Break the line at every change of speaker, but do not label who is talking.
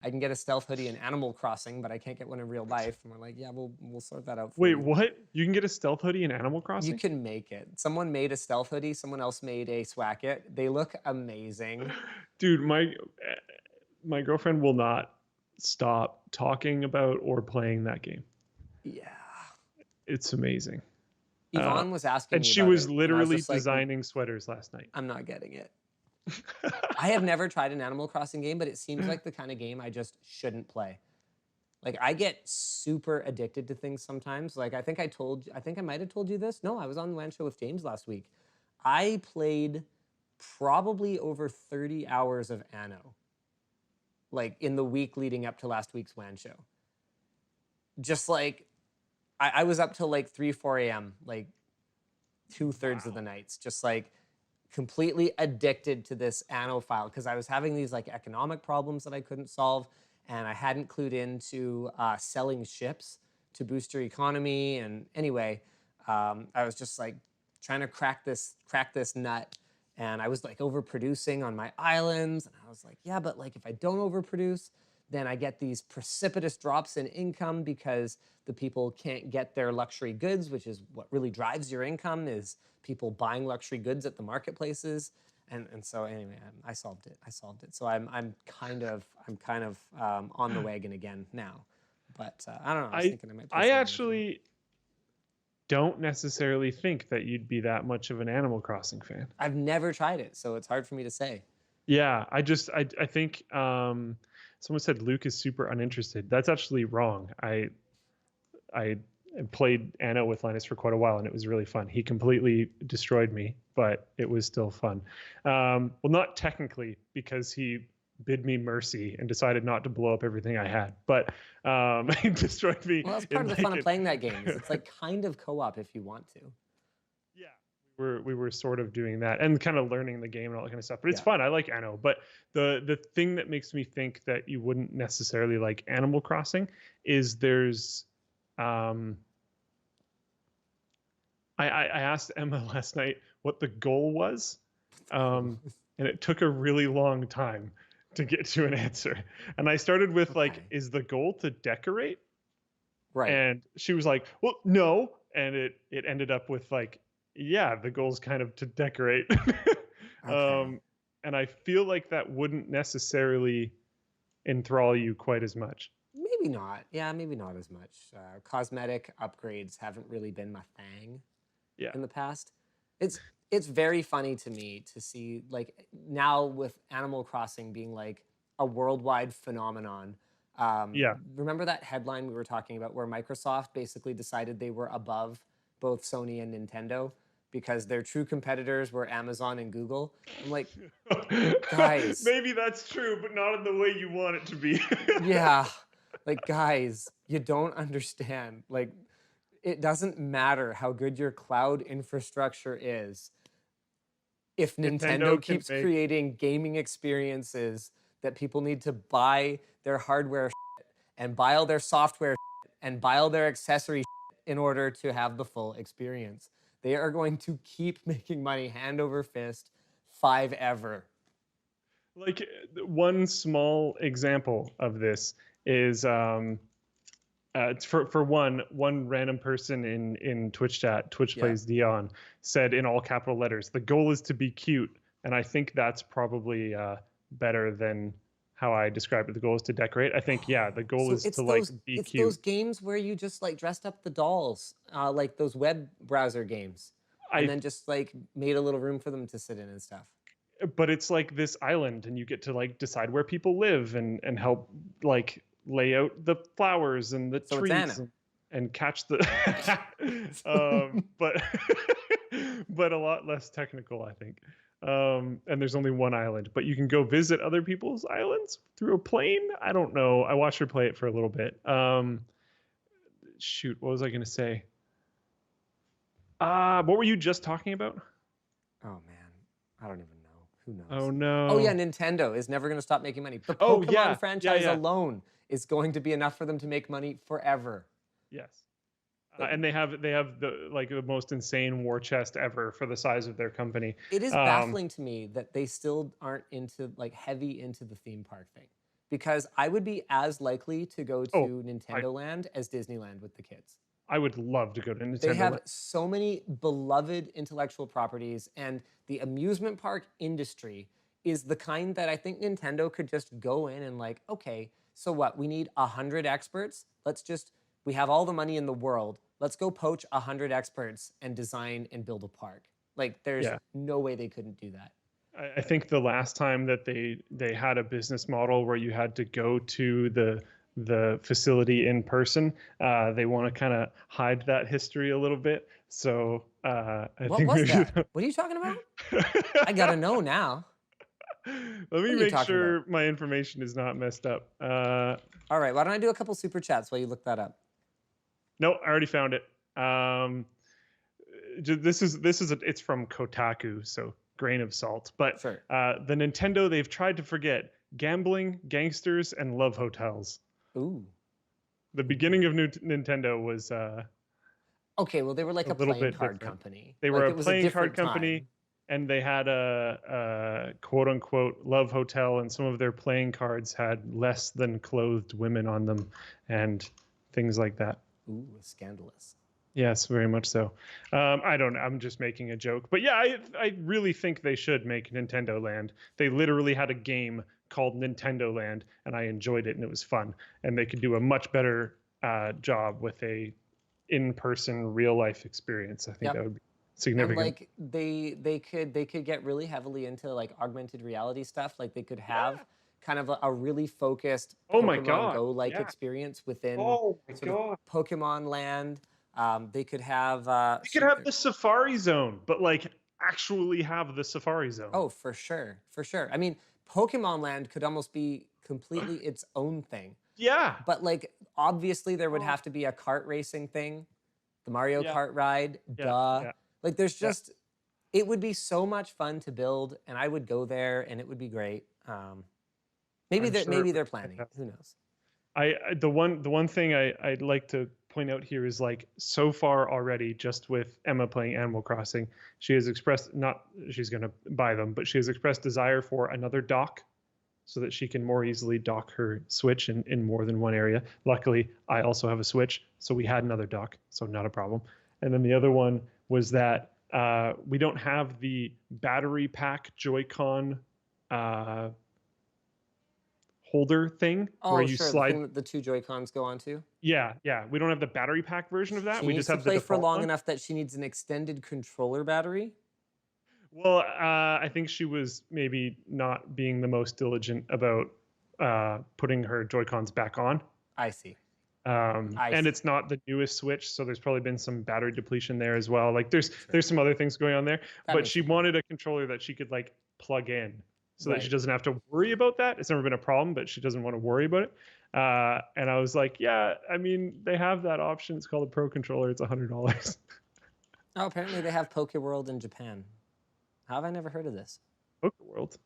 I can get a stealth hoodie in Animal Crossing, but I can't get one in real life. And we're like, yeah, we'll sort that out for
Wait,
you.
what? You can get a stealth hoodie in Animal
You
Crossing?
can make it. Someone made a stealth hoodie. Someone else made a swacket. They look amazing.
Dude, my girlfriend will not stop talking about or playing that game.
Yeah.
It's amazing. Uh,
Yvonne was asking
and
me
she
about
was
it, and I was
literally
just like,
designing sweaters last night.
I'm not getting it. I have never tried an Animal Crossing game, but it seems like the kind of game I just shouldn't play. Like I get super addicted to things sometimes. Like I think I might have told you this. No, I was on the WAN show with James last week. I played probably over 30 hours of Anno, like in the week leading up to last week's WAN show. Just like I was up till like 3, 4 a.m., like 2/3 of the nights, just like completely addicted to this Anno file because I was having these like economic problems that I couldn't solve, and I hadn't clued into selling ships to boost your economy. And anyway, I was just like trying to crack this nut, and I was like overproducing on my islands, and I was like, yeah, but like if I don't overproduce, then I get these precipitous drops in income because the people can't get their luxury goods, which is what really drives your income is people buying luxury goods at the marketplaces. And so anyway, I solved it. I solved it. So I'm kind of on the wagon again now. But I don't know. I was
I
thinking I might play
I
some more with you.
actually don't necessarily think that you'd be that much of an Animal Crossing fan.
I've never tried it, so it's hard for me to say.
Yeah, I think someone said Luke is super uninterested. That's actually wrong. I played Anno with Linus for quite a while, and it was really fun. He completely destroyed me, but it was still fun. Well, not technically, because he bid me mercy and decided not to blow up everything I had, but he destroyed me
Well, that's part
in
of the
like
fun of playing that game. Is it's like kind of co-op if you want to.
yeah, we were sort of doing that and kind of learning the game and all that kind of stuff. But it's
Yeah.
fun. I like Anno. But the thing that makes me think that you wouldn't necessarily like Animal Crossing is there's um I asked Emma last night what the goal was, and it took a really long time to get to an answer. And I started with like,
Okay.
is the goal to decorate?
Right.
And she was like, well, no. And it ended up with like, yeah, the goal's kind of to decorate.
Okay.
um, and I feel like that wouldn't necessarily enthrall you quite as much.
Maybe not. Yeah, maybe not as much. Cosmetic upgrades haven't really been my thing
Yeah.
in the past. It's it's very funny to me to see like now with Animal Crossing being like a worldwide phenomenon.
Yeah.
Remember that headline we were talking about where Microsoft basically decided they were above both Sony and Nintendo because their true competitors were Amazon and Google. I'm like, guys,
Maybe that's true, but not in the way you want it to be.
yeah, like guys, you don't understand. Like it doesn't matter how good your cloud infrastructure is if
Nintendo
Nintendo
can
keeps
make
creating gaming experiences that people need to buy their hardware and buy all their software and buy all their accessory in order to have the full experience. They are going to keep making money hand over fist, five ever.
like one small example of this is for one random person in Twitch chat, Twitch
Yeah.
plays Dion, said in all capital letters, the goal is to be cute, and I think that's probably better than how I described it. The goal is to decorate. I think yeah, the goal
So
is to like be
it's those
cute.
games where you just like dressed up the dolls, like those web browser games, and
I
then just like made a little room for them to sit in and stuff.
but it's like this island, and you get to like decide where people live and help like lay out the flowers and the
So it's
trees
Anna.
and catch the but but a lot less technical, I think. And there's only one island, but you can go visit other people's islands through a plane. I don't know. I watched her play it for a little bit. Shoot, what was I going to say? What were you just talking about?
Oh man, I don't even know. Who
Oh
knows? Oh yeah,
no.
Nintendo is never going to stop making money. The
Oh
Pokemon
yeah, yeah,
franchise
yeah.
alone is going to be enough for them to make money forever.
Yes.
Like
And they have the like the most insane war chest ever for the size of their company.
it is
Um,
baffling to me that they still aren't into like heavy into the theme park thing. because I would be as likely to go to
Oh, I
Nintendo Land as Disneyland with the kids.
I would love to go to
They
Nintendo
have
Land.
so many beloved intellectual properties, and the amusement park industry is the kind that I think Nintendo could just go in and like, okay, so what? We need 100 experts. We have all the money in the world. Let's go poach 100 experts and design and build a park. Like, there's
Yeah.
no way they couldn't do that.
I think the last time that they had a business model where you had to go to the facility in person, they want to kind of hide that history a little bit. So I
What
think
was
maybe.
that? What are you talking about? I gotta know now.
Let
What
me
are you
make
talking about?
sure my information is not messed up.
All right, why don't I do a couple super chats while you look that up?
No, I already found it. It's from Kotaku, so grain of salt. But
Sure.
the Nintendo they've tried to forget: gambling, gangsters, and love hotels.
Ooh.
The beginning of Nintendo was
Okay, well, they were like
a
a
little
playing
bit
card
different.
company.
They were
Like
a
it was a
playing card
different
company,
time.
and they had a quote unquote love hotel, and some of their playing cards had less than clothed women on them, and things like that.
Ooh, scandalous.
Yes, very much so. I don't. I'm just making a joke, but yeah, I really think they should make Nintendo Land. They literally had a game called Nintendo Land, and I enjoyed it, and it was fun. And they could do a much better job with a in-person, real-life experience. I think that
Yep.
would be
And
significant.
like they could get really heavily into like augmented reality stuff. Like they could have
Yeah.
kind of a really focused
Oh my
Pokemon
God.
Go like
Yeah.
experience within
Oh my
sort of
God.
Pokemon Land. They could have
They could have the Safari Zone, but like actually have the Safari Zone.
oh, for sure, for sure. I mean, Pokemon Land could almost be completely its own thing.
Yeah.
But like obviously there would
Oh.
have to be a kart racing thing, the Mario
Yeah.
Kart ride,
Yeah.
duh.
Yeah.
Like there's
Yeah.
just it would be so much fun to build, and I would go there, and it would be great.
I'm sure it
Maybe
would
they're
be
planning.
fantastic.
Who knows?
The one thing I'd like to point out here is like so far already, just with Emma playing Animal Crossing, she has expressed not she's gonna buy them, but she has expressed desire for another dock so that she can more easily dock her Switch in more than one area. Luckily, I also have a Switch, so we had another dock, so not a problem. And then the other one was that we don't have the battery pack Joy-Con uh, holder thing where
Oh,
you
sure, the
slide.
thing that the two Joy Cons go onto.
Yeah, yeah. We don't have the battery pack version of that.
She
We
needs
just
to
have the
play for
default
long
one.
enough that she needs an extended controller battery.
Well, I think she was maybe not being the most diligent about putting her Joy-Cons back on.
I see. I
And
see.
it's not the newest Switch, so there's probably been some battery depletion there as well. Like there's some other things going on there,
That
but
makes
she
sense.
wanted a controller that she could like plug in so that she
Right.
doesn't have to worry about that. It's never been a problem, but she doesn't want to worry about it. And I was like, yeah, I mean, they have that option. It's called a Pro controller. It's $100.
Oh, apparently they have Poke World in Japan. How have I never heard of this?
Poker World.